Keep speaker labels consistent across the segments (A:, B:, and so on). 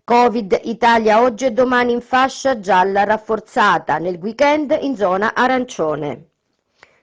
A: Covid, Italia oggi e domani in fascia gialla rafforzata, nel weekend in zona arancione.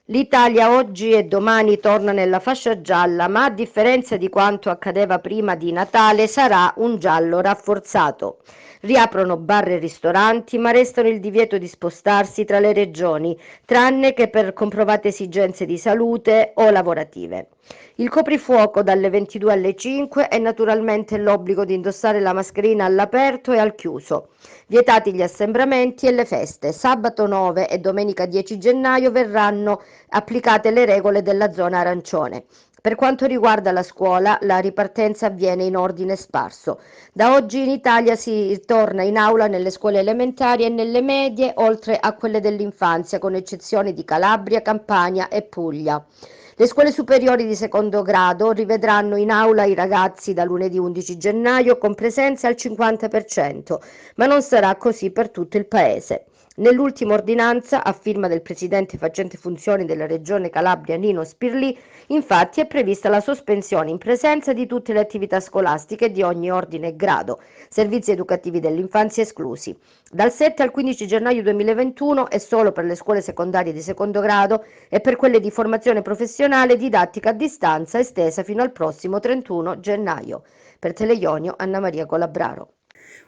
A: L'Italia oggi e domani torna nella fascia gialla, ma a differenza di quanto accadeva prima di Natale sarà un giallo rafforzato. Riaprono bar e ristoranti, ma restano il divieto di spostarsi tra le regioni, tranne che per comprovate esigenze di salute o lavorative. Il coprifuoco dalle 22 alle 5 e naturalmente l'obbligo di indossare la mascherina all'aperto e al chiuso. Vietati gli assembramenti e le feste. Sabato 9 e domenica 10 gennaio verranno applicate le regole della zona arancione. Per quanto riguarda la scuola, la ripartenza avviene in ordine sparso. Da oggi in Italia si torna in aula nelle scuole elementari e nelle medie, oltre a quelle dell'infanzia, con eccezione di Calabria, Campania e Puglia. Le scuole superiori di secondo grado rivedranno in aula i ragazzi da lunedì 11 gennaio con presenze al 50%, ma non sarà così per tutto il paese. Nell'ultima ordinanza, a firma del presidente facente funzioni della regione Calabria Nino Spirlì, infatti è prevista la sospensione in presenza di tutte le attività scolastiche di ogni ordine e grado, servizi educativi dell'infanzia esclusi. Dal 7 al 15 gennaio 2021 e solo per le scuole secondarie di secondo grado e per quelle di formazione professionale didattica a distanza estesa fino al prossimo 31 gennaio. Per Teleionio, Anna Maria Colabraro.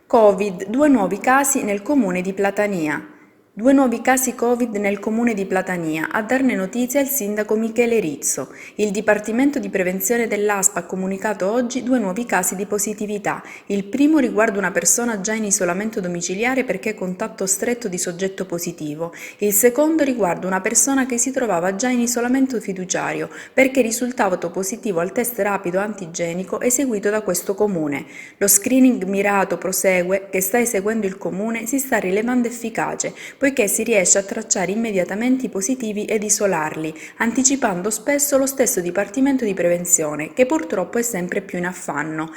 B: Covid, 2 nuovi casi nel comune di Platania. 2 nuovi casi Covid nel comune di Platania, a darne notizia il sindaco Michele Rizzo. Il Dipartimento di Prevenzione dell'ASP ha comunicato oggi 2 nuovi casi di positività. Il primo riguarda una persona già in isolamento domiciliare perché contatto stretto di soggetto positivo. Il secondo riguarda una persona che si trovava già in isolamento fiduciario perché risultato positivo al test rapido antigenico eseguito da questo comune. Lo screening mirato prosegue che sta eseguendo il comune si sta rilevando efficace, poiché si riesce a tracciare immediatamente i positivi ed isolarli, anticipando spesso lo stesso Dipartimento di Prevenzione, che purtroppo è sempre più in affanno.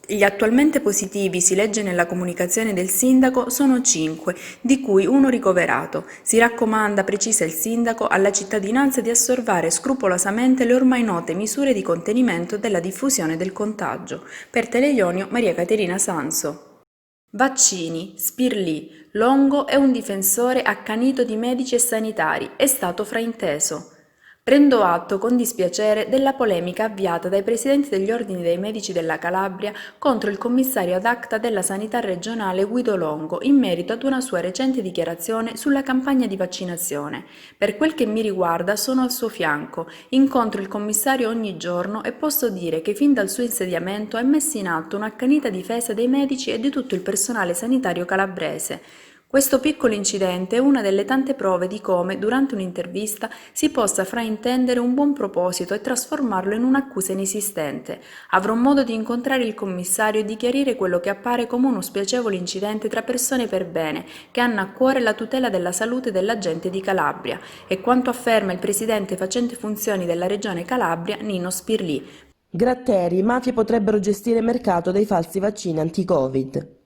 B: Gli attualmente positivi, si legge nella comunicazione del sindaco, sono 5, di cui uno ricoverato. Si raccomanda, precisa il sindaco, alla cittadinanza di osservare scrupolosamente le ormai note misure di contenimento della diffusione del contagio. Per Teleionio, Maria Caterina Sanso. Vaccini, Spirlì, Longo è un difensore accanito di medici e sanitari, è stato frainteso. Prendo atto con dispiacere della polemica avviata dai presidenti degli ordini dei medici della Calabria contro il commissario ad acta della sanità regionale Guido Longo in merito ad una sua recente dichiarazione sulla campagna di vaccinazione. Per quel che mi riguarda sono al suo fianco, incontro il commissario ogni giorno e posso dire che fin dal suo insediamento ha messo in atto un'accanita difesa dei medici e di tutto il personale sanitario calabrese. Questo piccolo incidente è una delle tante prove di come, durante un'intervista, si possa fraintendere un buon proposito e trasformarlo in un'accusa inesistente. Avrò modo di incontrare il commissario e di chiarire quello che appare come uno spiacevole incidente tra persone per bene, che hanno a cuore la tutela della salute della gente di Calabria, e quanto afferma il presidente facente funzioni della regione Calabria, Nino Spirlì.
C: Gratteri, mafie potrebbero gestire mercato dei falsi vaccini anti-Covid.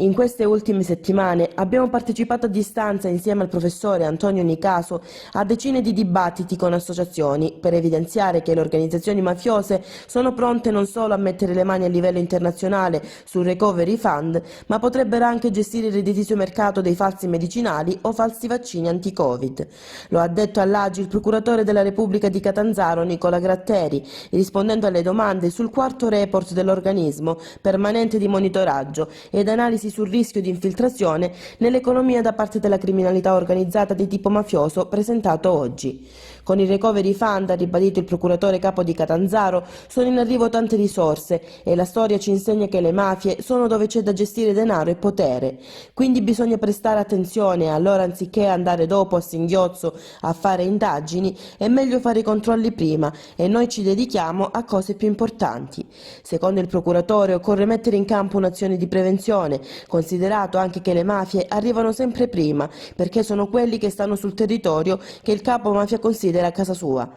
C: In queste ultime settimane abbiamo partecipato a distanza insieme al professore Antonio Nicaso a decine di dibattiti con associazioni per evidenziare che le organizzazioni mafiose sono pronte non solo a mettere le mani a livello internazionale sul Recovery Fund, ma potrebbero anche gestire il redditizio mercato dei falsi medicinali o falsi vaccini anti-Covid. Lo ha detto all'Agi il procuratore della Repubblica di Catanzaro Nicola Gratteri, rispondendo alle domande sul quarto report dell'organismo permanente di monitoraggio ed analisi sul rischio di infiltrazione nell'economia da parte della criminalità organizzata di tipo mafioso presentato oggi. Con il Recovery Fund, ha ribadito il procuratore capo di Catanzaro, sono in arrivo tante risorse e la storia ci insegna che le mafie sono dove c'è da gestire denaro e potere. Quindi bisogna prestare attenzione, allora anziché andare dopo a singhiozzo a fare indagini, è meglio fare i controlli prima e noi ci dedichiamo a cose più importanti. Secondo il procuratore occorre mettere in campo un'azione di prevenzione considerato anche che le mafie arrivano sempre prima, perché sono quelli che stanno sul territorio che il capo mafia considera casa sua.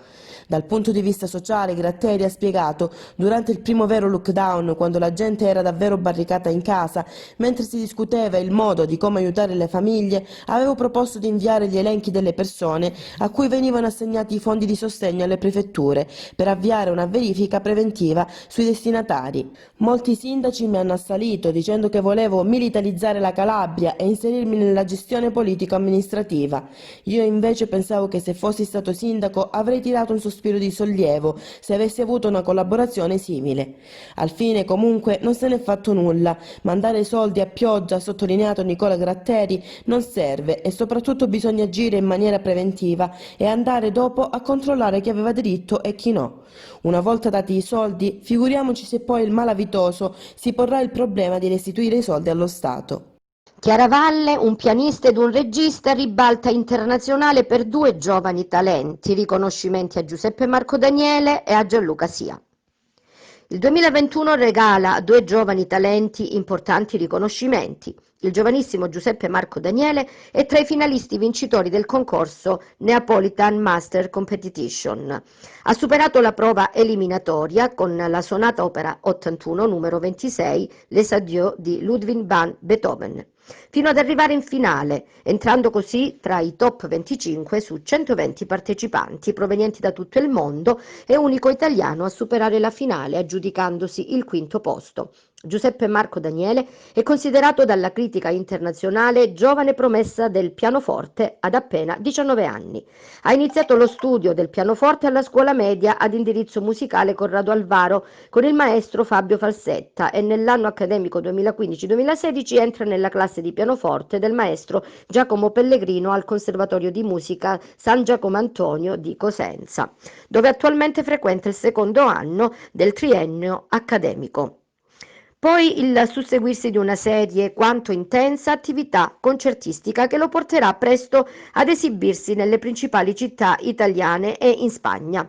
C: Dal punto di vista sociale, Gratteri ha spiegato: durante il primo vero lockdown, quando la gente era davvero barricata in casa, mentre si discuteva il modo di come aiutare le famiglie, avevo proposto di inviare gli elenchi delle persone a cui venivano assegnati i fondi di sostegno alle prefetture per avviare una verifica preventiva sui destinatari. Molti sindaci mi hanno assalito dicendo che volevo militarizzare la Calabria e inserirmi nella gestione politico-amministrativa. Io invece pensavo che se fossi stato sindaco avrei tirato un sospiro di sollievo se avessi avuto una collaborazione simile. Al fine comunque non se n'è fatto nulla. Mandare soldi a pioggia, ha sottolineato Nicola Gratteri, non serve e soprattutto bisogna agire in maniera preventiva e andare dopo a controllare chi aveva diritto e chi no. Una volta dati i soldi, figuriamoci se poi il malavitoso si porrà il problema di restituire i soldi allo Stato.
A: Chiaravalle, un pianista ed un regista, ribalta internazionale per 2 giovani talenti, riconoscimenti a Giuseppe Marco Daniele e a Gianluca Sia. Il 2021 regala a 2 giovani talenti importanti riconoscimenti. Il giovanissimo Giuseppe Marco Daniele è tra i finalisti vincitori del concorso Neapolitan Master Competition. Ha superato la prova eliminatoria con la sonata opera 81 numero 26 Les Adieux di Ludwig van Beethoven, fino ad arrivare in finale, entrando così tra i top 25 su 120 partecipanti provenienti da tutto il mondo e unico italiano a superare la finale aggiudicandosi il 5° posto. Giuseppe Marco Daniele è considerato dalla critica internazionale giovane promessa del pianoforte ad appena 19 anni. Ha iniziato lo studio del pianoforte alla scuola media ad indirizzo musicale Corrado Alvaro con il maestro Fabio Falsetta e nell'anno accademico 2015-2016 entra nella classe di pianoforte del maestro Giacomo Pellegrino al Conservatorio di Musica San Giacomo Antonio di Cosenza, dove attualmente frequenta il 2° anno del triennio accademico. Poi il susseguirsi di una serie quanto intensa attività concertistica che lo porterà presto ad esibirsi nelle principali città italiane e in Spagna.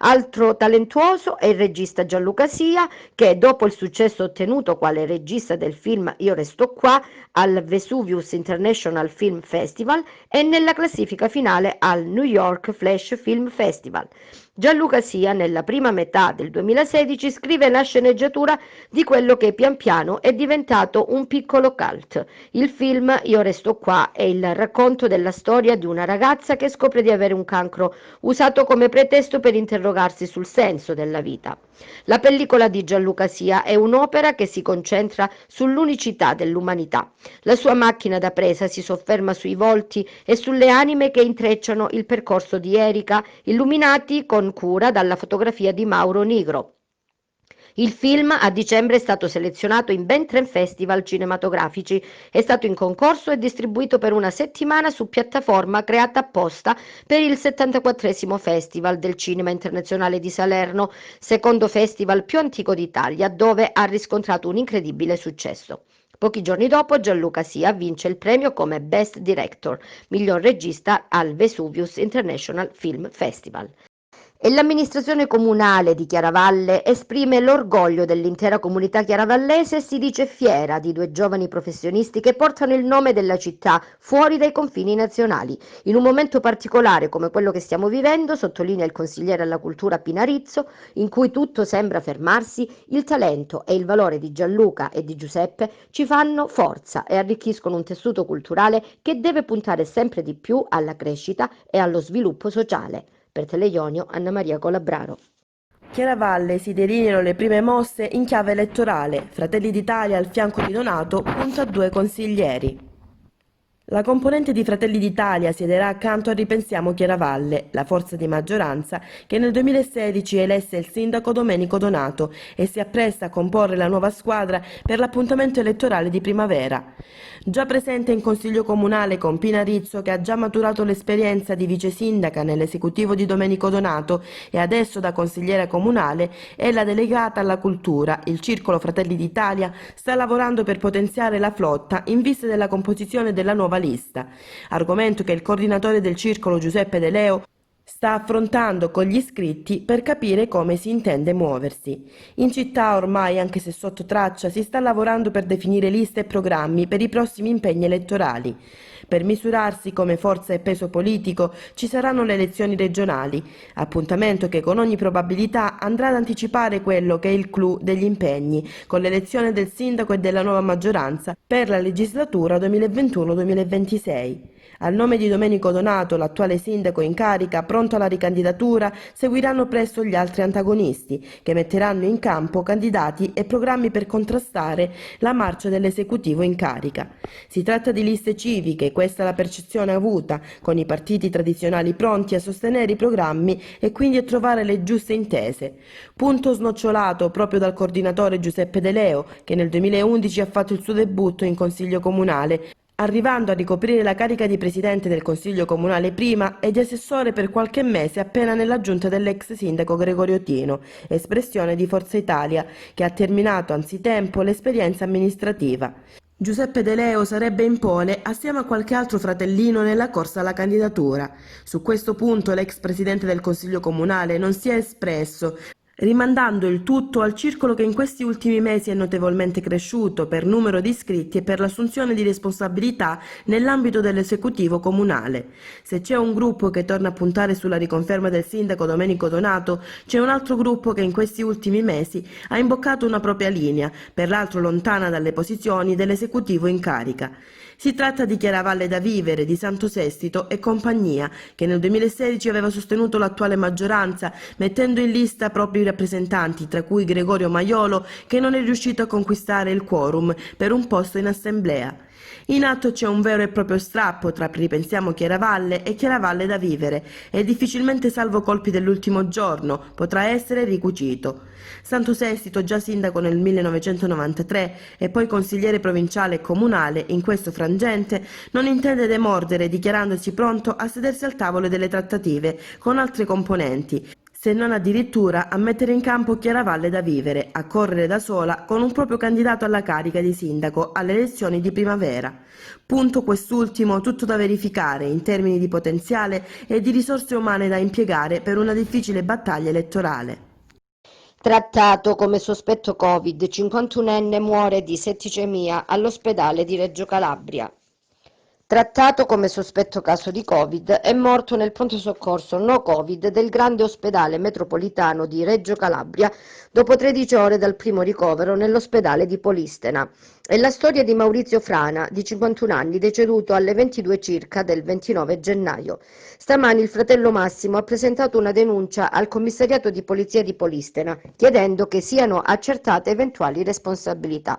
A: Altro talentuoso è il regista Gianluca Sia, che dopo il successo ottenuto quale regista del film Io resto qua al Vesuvius International Film Festival è nella classifica finale al New York Flash Film Festival. Gianluca Sia nella prima metà del 2016 scrive la sceneggiatura di quello che pian piano è diventato un piccolo cult. Il film Io resto qua è il racconto della storia di una ragazza che scopre di avere un cancro usato come pretesto per interrogarsi sul senso della vita. La pellicola di Gianluca Sia è un'opera che si concentra sull'unicità dell'umanità. La sua macchina da presa si sofferma sui volti e sulle anime che intrecciano il percorso di Erika, illuminati con cura dalla fotografia di Mauro Nigro. Il film a dicembre è stato selezionato in ben 3 festival cinematografici, è stato in concorso e distribuito per una settimana su piattaforma creata apposta per il 74° Festival del Cinema Internazionale di Salerno, secondo festival più antico d'Italia, dove ha riscontrato un incredibile successo. Pochi giorni dopo Gianluca Sia vince il premio come Best Director, miglior regista al Vesuvius International Film Festival. E l'amministrazione comunale di Chiaravalle esprime l'orgoglio dell'intera comunità chiaravallese e si dice fiera di 2 giovani professionisti che portano il nome della città fuori dai confini nazionali. In un momento particolare come quello che stiamo vivendo, sottolinea il consigliere alla cultura Pina Rizzo, in cui tutto sembra fermarsi, il talento e il valore di Gianluca e di Giuseppe ci fanno forza e arricchiscono un tessuto culturale che deve puntare sempre di più alla crescita e allo sviluppo sociale. Per Teleionio, Anna Maria Colabraro.
C: Chiaravalle si delineano le prime mosse in chiave elettorale. Fratelli d'Italia al fianco di Donato punta a 2 consiglieri. La componente di Fratelli d'Italia siederà accanto a Ripensiamo Chiaravalle, la forza di maggioranza che nel 2016 elesse il sindaco Domenico Donato e si appresta a comporre la nuova squadra per l'appuntamento elettorale di primavera. Già presente in consiglio comunale con Pina Rizzo, che ha già maturato l'esperienza di vice sindaca nell'esecutivo di Domenico Donato e adesso da consigliera comunale, è la delegata alla cultura. Il Circolo Fratelli d'Italia sta lavorando per potenziare la flotta in vista della composizione della nuova lista, argomento che il coordinatore del circolo Giuseppe De Leo sta affrontando con gli iscritti per capire come si intende muoversi. In città ormai, anche se sotto traccia, si sta lavorando per definire liste e programmi per i prossimi impegni elettorali. Per misurarsi come forza e peso politico ci saranno le elezioni regionali, appuntamento che con ogni probabilità andrà ad anticipare quello che è il clou degli impegni, con l'elezione del sindaco e della nuova maggioranza per la legislatura 2021-2026. Al nome di Domenico Donato, l'attuale sindaco in carica, pronto alla ricandidatura, seguiranno presto gli altri antagonisti, che metteranno in campo candidati e programmi per contrastare la marcia dell'esecutivo in carica. Si tratta di liste civiche, questa è la percezione avuta, con i partiti tradizionali pronti a sostenere i programmi e quindi a trovare le giuste intese. Punto snocciolato proprio dal coordinatore Giuseppe De Leo, che nel 2011 ha fatto il suo debutto in Consiglio Comunale, arrivando a ricoprire la carica di presidente del Consiglio Comunale prima e di assessore per qualche mese appena nella giunta dell'ex sindaco Gregorio Tino, espressione di Forza Italia, che ha terminato anzitempo l'esperienza amministrativa. Giuseppe De Leo sarebbe in pole assieme a qualche altro fratellino nella corsa alla candidatura. Su questo punto l'ex presidente del Consiglio Comunale non si è espresso, rimandando il tutto al circolo che in questi ultimi mesi è notevolmente cresciuto per numero di iscritti e per l'assunzione di responsabilità nell'ambito dell'esecutivo comunale. Se c'è un gruppo che torna a puntare sulla riconferma del sindaco Domenico Donato, c'è un altro gruppo che in questi ultimi mesi ha imboccato una propria linea, per l'altro lontana dalle posizioni dell'esecutivo in carica. Si tratta di Chiaravalle da Vivere, di Santo Sestito e compagnia, che nel 2016 aveva sostenuto l'attuale maggioranza, mettendo in lista propri rappresentanti, tra cui Gregorio Maiolo, che non è riuscito a conquistare il quorum per un posto in assemblea. In atto c'è un vero e proprio strappo tra Ripensiamo Chiaravalle e Chiaravalle da Vivere e difficilmente, salvo colpi dell'ultimo giorno, potrà essere ricucito. Santo Sestito, già sindaco nel 1993 e poi consigliere provinciale e comunale, in questo frangente non intende demordere, dichiarandosi pronto a sedersi al tavolo delle trattative con altre componenti, se non addirittura a mettere in campo Chiaravalle da Vivere, a correre da sola con un proprio candidato alla carica di sindaco alle elezioni di primavera. Punto quest'ultimo tutto da verificare in termini di potenziale e di risorse umane da impiegare per una difficile battaglia elettorale.
A: Trattato come sospetto Covid, 51enne muore di setticemia all'ospedale di Reggio Calabria. Trattato come sospetto caso di Covid, è morto nel pronto soccorso no Covid del grande ospedale metropolitano di Reggio Calabria dopo 13 ore dal primo ricovero nell'ospedale di Polistena. È la storia di Maurizio Frana, di 51 anni, deceduto alle 22 circa del 29 gennaio. Stamani il fratello Massimo ha presentato una denuncia al commissariato di polizia di Polistena, chiedendo che siano accertate eventuali responsabilità.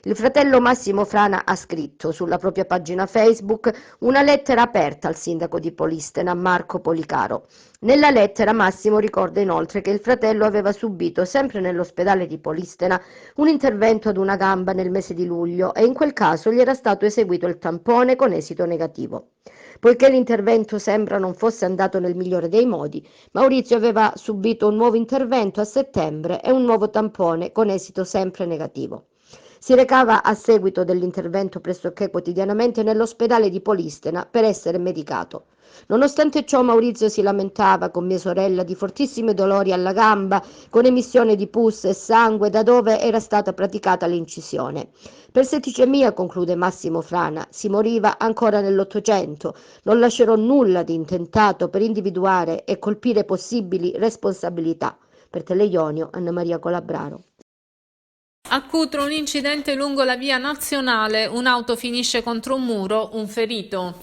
A: Il fratello Massimo Frana ha scritto sulla propria pagina Facebook una lettera aperta al sindaco di Polistena, Marco Policaro. Nella lettera Massimo ricorda inoltre che il fratello aveva subito, sempre nell'ospedale di Polistena, un intervento ad una gamba nel mese di luglio e in quel caso gli era stato eseguito il tampone con esito negativo. Poiché l'intervento sembra non fosse andato nel migliore dei modi, Maurizio aveva subito un nuovo intervento a settembre e un nuovo tampone con esito sempre negativo. Si recava a seguito dell'intervento pressoché quotidianamente nell'ospedale di Polistena per essere medicato. Nonostante ciò Maurizio si lamentava con mia sorella di fortissimi dolori alla gamba, con emissione di pus e sangue da dove era stata praticata l'incisione. Per setticemia, conclude Massimo Frana, si moriva ancora nell'Ottocento, non lascerò nulla di intentato per individuare e colpire possibili responsabilità. Per Teleionio, Anna Maria Colabraro.
D: A Cutro un incidente lungo la via nazionale, un'auto finisce contro un muro, un ferito.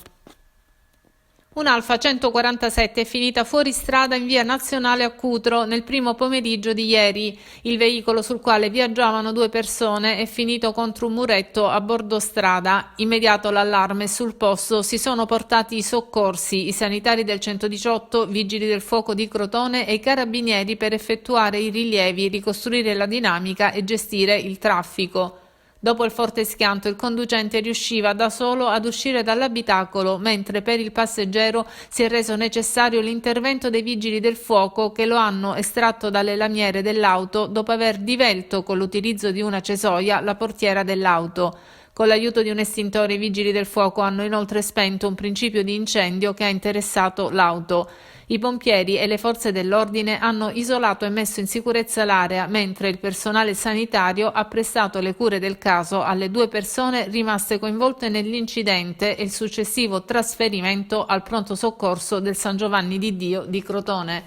D: Un'Alfa 147 è finita fuori strada in via nazionale a Cutro nel primo pomeriggio di ieri. Il veicolo sul quale viaggiavano 2 persone è finito contro un muretto a bordo strada. Immediato l'allarme, sul posto si sono portati i soccorsi, i sanitari del 118, vigili del fuoco di Crotone e i carabinieri per effettuare i rilievi, ricostruire la dinamica e gestire il traffico. Dopo il forte schianto il conducente riusciva da solo ad uscire dall'abitacolo, mentre per il passeggero si è reso necessario l'intervento dei vigili del fuoco che lo hanno estratto dalle lamiere dell'auto dopo aver divelto con l'utilizzo di una cesoia la portiera dell'auto. Con l'aiuto di un estintore i vigili del fuoco hanno inoltre spento un principio di incendio che ha interessato l'auto. I pompieri e le forze dell'ordine hanno isolato e messo in sicurezza l'area, mentre il personale sanitario ha prestato le cure del caso alle 2 persone rimaste coinvolte nell'incidente e il successivo trasferimento al pronto soccorso del San Giovanni di Dio di Crotone.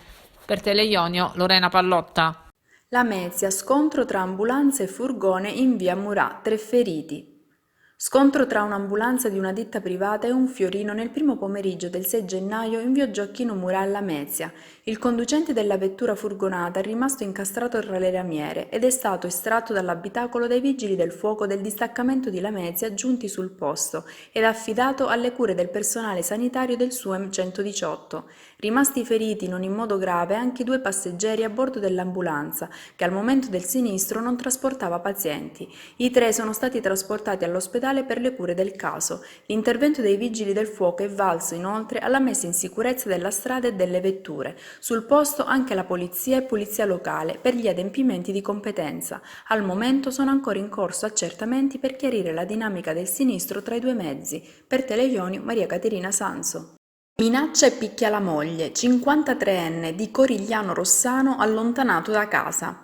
D: Per Teleionio, Lorena Pallotta.
B: Lamezia, scontro tra ambulanza e furgone in via Murat, 3 feriti. Scontro tra un'ambulanza di una ditta privata e un fiorino nel primo pomeriggio del 6 gennaio in via Gioacchino Murat a Lamezia. Il conducente della vettura furgonata è rimasto incastrato tra le lamiere ed è stato estratto dall'abitacolo dai vigili del fuoco del distaccamento di Lamezia giunti sul posto ed affidato alle cure del personale sanitario del SUEM 118. Rimasti feriti non in modo grave anche i 2 passeggeri a bordo dell'ambulanza, che al momento del sinistro non trasportava pazienti. I 3 sono stati trasportati all'ospedale per le cure del caso. L'intervento dei vigili del fuoco è valso inoltre alla messa in sicurezza della strada e delle vetture. Sul posto anche la polizia e polizia locale per gli adempimenti di competenza. Al momento sono ancora in corso accertamenti per chiarire la dinamica del sinistro tra i 2 mezzi. Per Teleionio, Maria Caterina Sanso. Minaccia e picchia la moglie, 53enne di Corigliano Rossano allontanato da casa.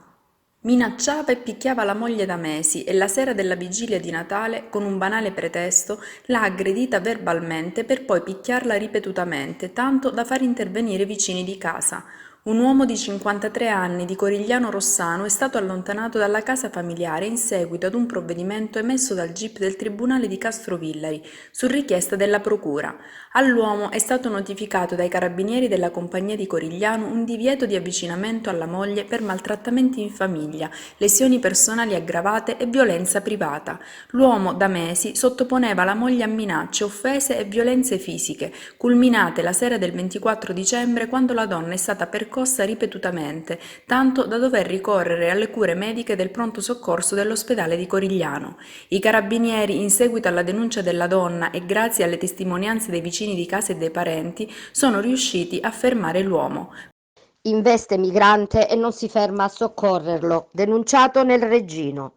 B: Minacciava e picchiava la moglie da mesi e la sera della vigilia di Natale, con un banale pretesto, l'ha aggredita verbalmente per poi picchiarla ripetutamente, tanto da far intervenire i vicini di casa. Un uomo di 53 anni di Corigliano Rossano è stato allontanato dalla casa familiare in seguito ad un provvedimento emesso dal GIP del Tribunale di Castrovillari su richiesta della Procura. All'uomo è stato notificato dai carabinieri della compagnia di Corigliano un divieto di avvicinamento alla moglie per maltrattamenti in famiglia, lesioni personali aggravate e violenza privata. L'uomo da mesi sottoponeva la moglie a minacce, offese e violenze fisiche, culminate la sera del 24 dicembre quando la donna è stata percossa ripetutamente, tanto da dover ricorrere alle cure mediche del pronto soccorso dell'ospedale di Corigliano. I carabinieri, in seguito alla denuncia della donna e grazie alle testimonianze dei vicini di casa e dei parenti, sono riusciti a fermare l'uomo.
A: Investe migrante e non si ferma a soccorrerlo, denunciato nel Reggino.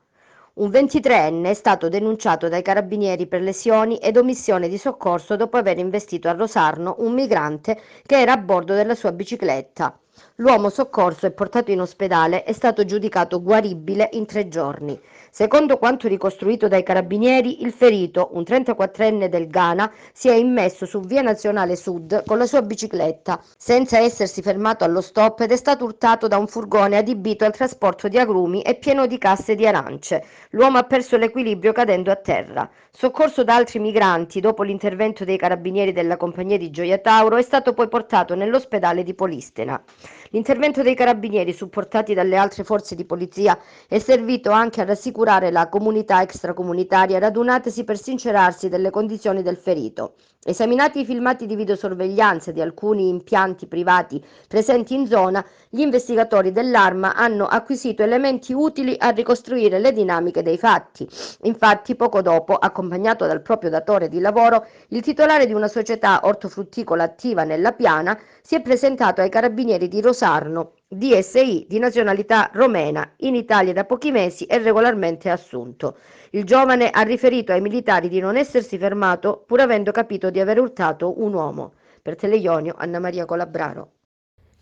A: Un 23enne è stato denunciato dai carabinieri per lesioni ed omissione di soccorso dopo aver investito a Rosarno un migrante che era a bordo della sua bicicletta. L'uomo soccorso e portato in ospedale è stato giudicato guaribile in 3 giorni. Secondo quanto ricostruito dai carabinieri, il ferito, un 34enne del Ghana, si è immesso su Via Nazionale Sud con la sua bicicletta, senza essersi fermato allo stop ed è stato urtato da un furgone adibito al trasporto di agrumi e pieno di casse di arance. L'uomo ha perso l'equilibrio cadendo a terra. Soccorso da altri migranti, dopo l'intervento dei carabinieri della compagnia di Gioia Tauro, è stato poi portato nell'ospedale di Polistena. L'intervento dei carabinieri, supportati dalle altre forze di polizia, è servito anche a rassicurare la comunità extracomunitaria radunatasi per sincerarsi delle condizioni del ferito. Esaminati i filmati di videosorveglianza di alcuni impianti privati presenti in zona, gli investigatori dell'Arma hanno acquisito elementi utili a ricostruire le dinamiche dei fatti. Infatti, poco dopo, accompagnato dal proprio datore di lavoro, il titolare di una società ortofrutticola attiva nella Piana si è presentato ai carabinieri di Rosarno, DSI di nazionalità romena, in Italia da pochi mesi e regolarmente assunto. Il giovane ha riferito ai militari di non essersi fermato pur avendo capito di aver urtato un uomo. Per Teleionio, Anna Maria Colabraro.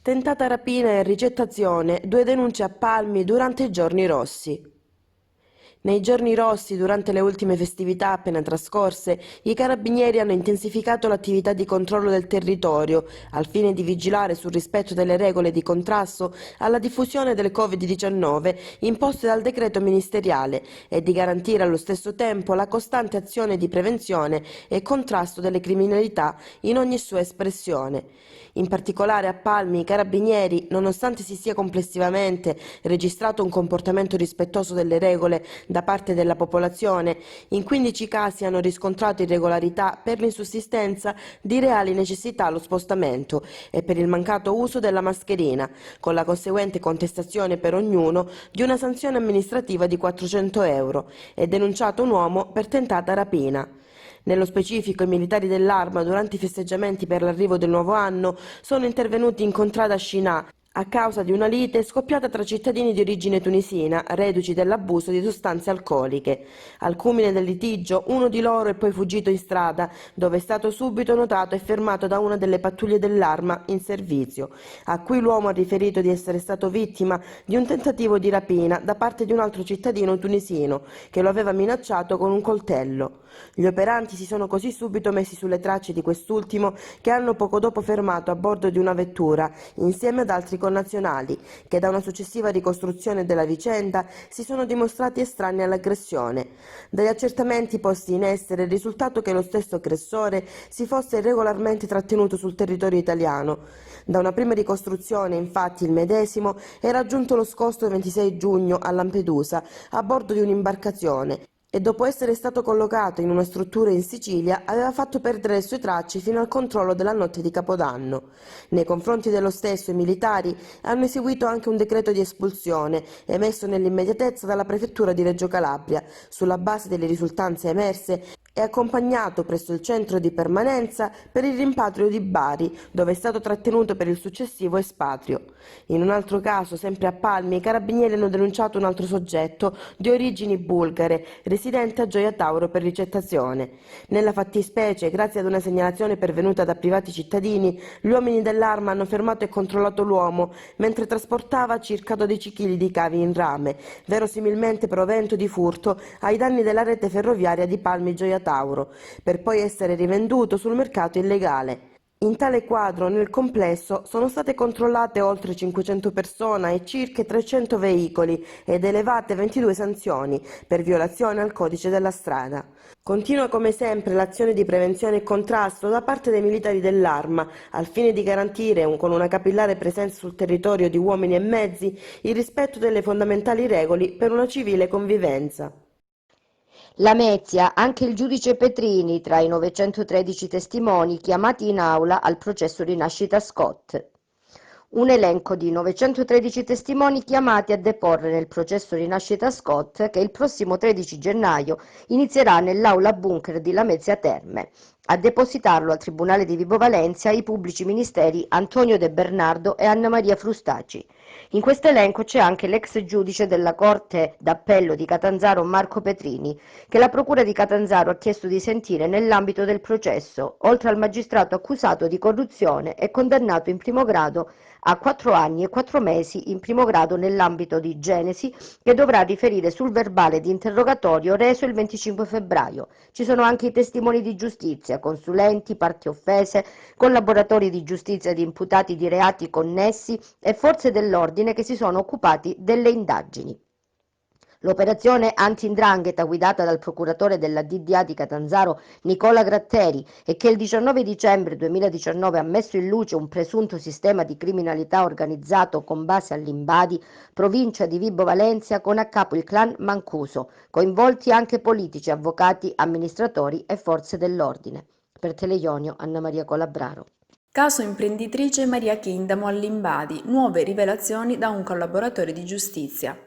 C: Tentata rapina e ricettazione, 2 denunce a Palmi durante i giorni rossi. Nei giorni rossi, durante le ultime festività appena trascorse, i carabinieri hanno intensificato l'attività di controllo del territorio al fine di vigilare sul rispetto delle regole di contrasto alla diffusione del Covid-19 imposte dal decreto ministeriale e di garantire allo stesso tempo la costante azione di prevenzione e contrasto delle criminalità in ogni sua espressione. In particolare a Palmi i carabinieri, nonostante si sia complessivamente registrato un comportamento rispettoso delle regole da parte della popolazione, in 15 casi hanno riscontrato irregolarità per l'insussistenza di reali necessità allo spostamento e per il mancato uso della mascherina, con la conseguente contestazione per ognuno di una sanzione amministrativa di 400 euro e denunciato un uomo per tentata rapina. Nello specifico, i militari dell'Arma, durante i festeggiamenti per l'arrivo del nuovo anno, sono intervenuti in contrada Scinà, a causa di una lite scoppiata tra cittadini di origine tunisina, reduci dell'abuso di sostanze alcoliche. Al culmine del litigio, uno di loro è poi fuggito in strada, dove è stato subito notato e fermato da una delle pattuglie dell'Arma in servizio, a cui l'uomo ha riferito di essere stato vittima di un tentativo di rapina da parte di un altro cittadino tunisino, che lo aveva minacciato con un coltello. Gli operanti si sono così subito messi sulle tracce di quest'ultimo, che hanno poco dopo fermato a bordo di una vettura, insieme ad altri connazionali, che da una successiva ricostruzione della vicenda si sono dimostrati estranei all'aggressione. Dagli accertamenti posti in essere è risultato che lo stesso aggressore si fosse regolarmente trattenuto sul territorio italiano. Da una prima ricostruzione, infatti, il medesimo era giunto lo scorso 26 giugno a Lampedusa a bordo di un'imbarcazione e dopo essere stato collocato in una struttura in Sicilia aveva fatto perdere le sue tracce fino al controllo della notte di Capodanno. Nei confronti dello stesso i militari hanno eseguito anche un decreto di espulsione emesso nell'immediatezza dalla prefettura di Reggio Calabria sulla base delle risultanze emerse e accompagnato presso il centro di permanenza per il rimpatrio di Bari, dove è stato trattenuto per il successivo espatrio. In un altro caso, sempre a Palmi, i carabinieri hanno denunciato un altro soggetto di origini bulgare, residente a Gioia Tauro per ricettazione. Nella fattispecie, grazie ad una segnalazione pervenuta da privati cittadini, gli uomini dell'Arma hanno fermato e controllato l'uomo mentre trasportava circa 12 kg di cavi in rame, verosimilmente provento di furto ai danni della rete ferroviaria di Palmi Gioia Tauro, per poi essere rivenduto sul mercato illegale. In tale quadro, nel complesso, sono state controllate oltre 500 persone e circa 300 veicoli ed elevate 22 sanzioni per violazione al codice della strada. Continua come sempre l'azione di prevenzione e contrasto da parte dei militari dell'Arma, al fine di garantire, con una capillare presenza sul territorio di uomini e mezzi, il rispetto delle fondamentali regole per una civile convivenza.
A: Lamezia, anche il giudice Petrini tra i 913 testimoni chiamati in aula al processo Rinascita Scott. Un elenco di 913 testimoni chiamati a deporre nel processo Rinascita Scott che il prossimo 13 gennaio inizierà nell'aula bunker di Lamezia Terme. A depositarlo al Tribunale di Vibo Valentia i pubblici ministeri Antonio De Bernardo e Anna Maria Frustaci. In questo elenco c'è anche l'ex giudice della Corte d'Appello di Catanzaro Marco Petrini, che la Procura di Catanzaro ha chiesto di sentire nell'ambito del processo, oltre al magistrato accusato di corruzione e condannato in primo grado a 4 anni e 4 mesi in primo grado nell'ambito di Genesi, che dovrà riferire sul verbale di interrogatorio reso il 25 febbraio. Ci sono anche i testimoni di giustizia, consulenti, parti offese, collaboratori di giustizia di imputati di reati connessi e forze dell'ordine che si sono occupati delle indagini. L'operazione anti-'ndrangheta guidata dal procuratore della DDA di Catanzaro Nicola Gratteri e che il 19 dicembre 2019 ha messo in luce un presunto sistema di criminalità organizzato con base all'Imbadi, provincia di Vibo Valentia, con a capo il clan Mancuso, coinvolti anche politici, avvocati, amministratori e forze dell'ordine. Per Teleionio, Anna Maria Colabraro.
B: Caso imprenditrice Maria Chindamo all'Imbadi, nuove rivelazioni da un collaboratore di giustizia.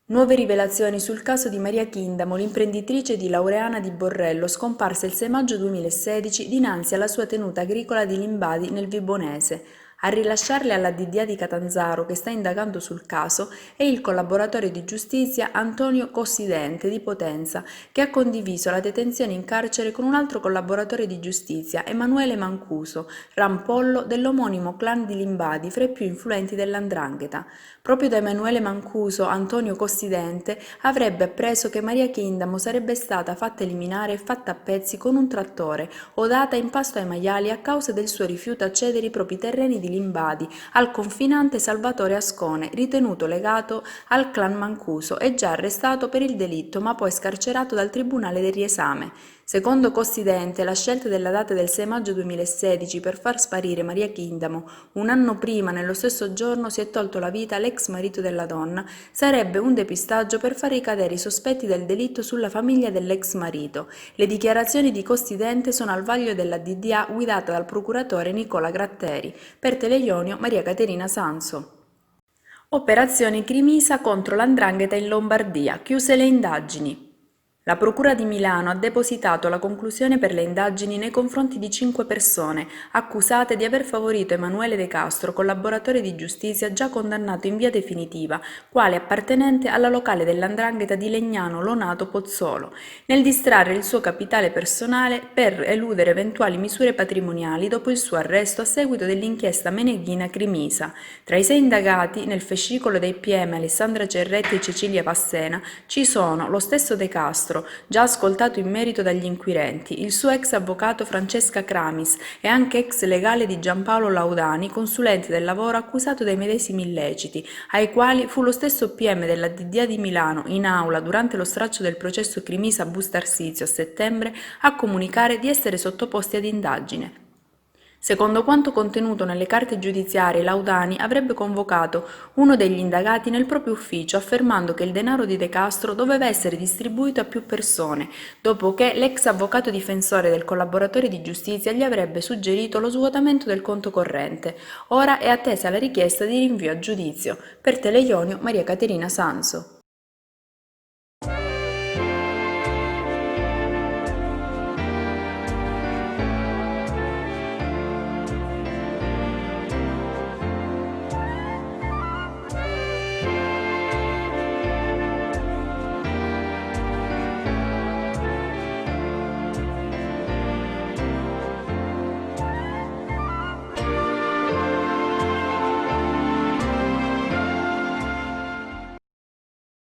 B: Nuove rivelazioni sul caso di Maria Chindamo, l'imprenditrice di Laureana di Borrello, scomparsa il 6 maggio 2016 dinanzi alla sua tenuta agricola di Limbadi nel Vibonese. A rilasciarle alla DDA di Catanzaro, che sta indagando sul caso, è il collaboratore di giustizia Antonio Cossidente di Potenza, che ha condiviso la detenzione in carcere con un altro collaboratore di giustizia, Emanuele Mancuso, rampollo dell'omonimo clan di Limbadi, fra i più influenti dell''ndrangheta. Proprio da Emanuele Mancuso, Antonio Cossidente avrebbe appreso che Maria Chindamo sarebbe stata fatta eliminare e fatta a pezzi con un trattore o data in pasto ai maiali a causa del suo rifiuto a cedere i propri terreni di Limbadi al confinante Salvatore Ascone, ritenuto legato al clan Mancuso e già arrestato per il delitto ma poi scarcerato dal Tribunale del Riesame. Secondo Cossidente, la scelta della data del 6 maggio 2016 per far sparire Maria Chindamo, un anno prima, nello stesso giorno, si è tolto la vita l'ex marito della donna, sarebbe un depistaggio per far ricadere i sospetti del delitto sulla famiglia dell'ex marito. Le dichiarazioni di Cossidente sono al vaglio della DDA guidata dal procuratore Nicola Gratteri. Per Teleionio, Maria Caterina Sanso. Operazione Crimisa contro l''ndrangheta in Lombardia, chiuse le indagini. La Procura di Milano ha depositato la conclusione per le indagini nei confronti di 5 persone accusate di aver favorito Emanuele De Castro, collaboratore di giustizia già condannato in via definitiva, quale appartenente alla locale dell''ndrangheta di Legnano Lonato Pozzolo, nel distrarre il suo capitale personale per eludere eventuali misure patrimoniali dopo il suo arresto a seguito dell'inchiesta Meneghina Crimisa. Tra i 6 indagati, nel fascicolo dei PM Alessandra Cerretti e Cecilia Passena, ci sono lo stesso De Castro, già ascoltato in merito dagli inquirenti, il suo ex avvocato Francesca Cramis e anche ex legale di Giampaolo Laudani, consulente del lavoro accusato dei medesimi illeciti, ai quali fu lo stesso PM della DDA di Milano, in aula durante lo straccio del processo Crimisa Bustarsizio a settembre, a comunicare di essere sottoposti ad indagine. Secondo quanto contenuto nelle carte giudiziarie, Laudani avrebbe convocato uno degli indagati nel proprio ufficio affermando che il denaro di De Castro doveva essere distribuito a più persone, dopo che l'ex avvocato difensore del collaboratore di giustizia gli avrebbe suggerito lo svuotamento del conto corrente. Ora è attesa la richiesta di rinvio a giudizio. Per Teleionio, Maria Caterina Sanso.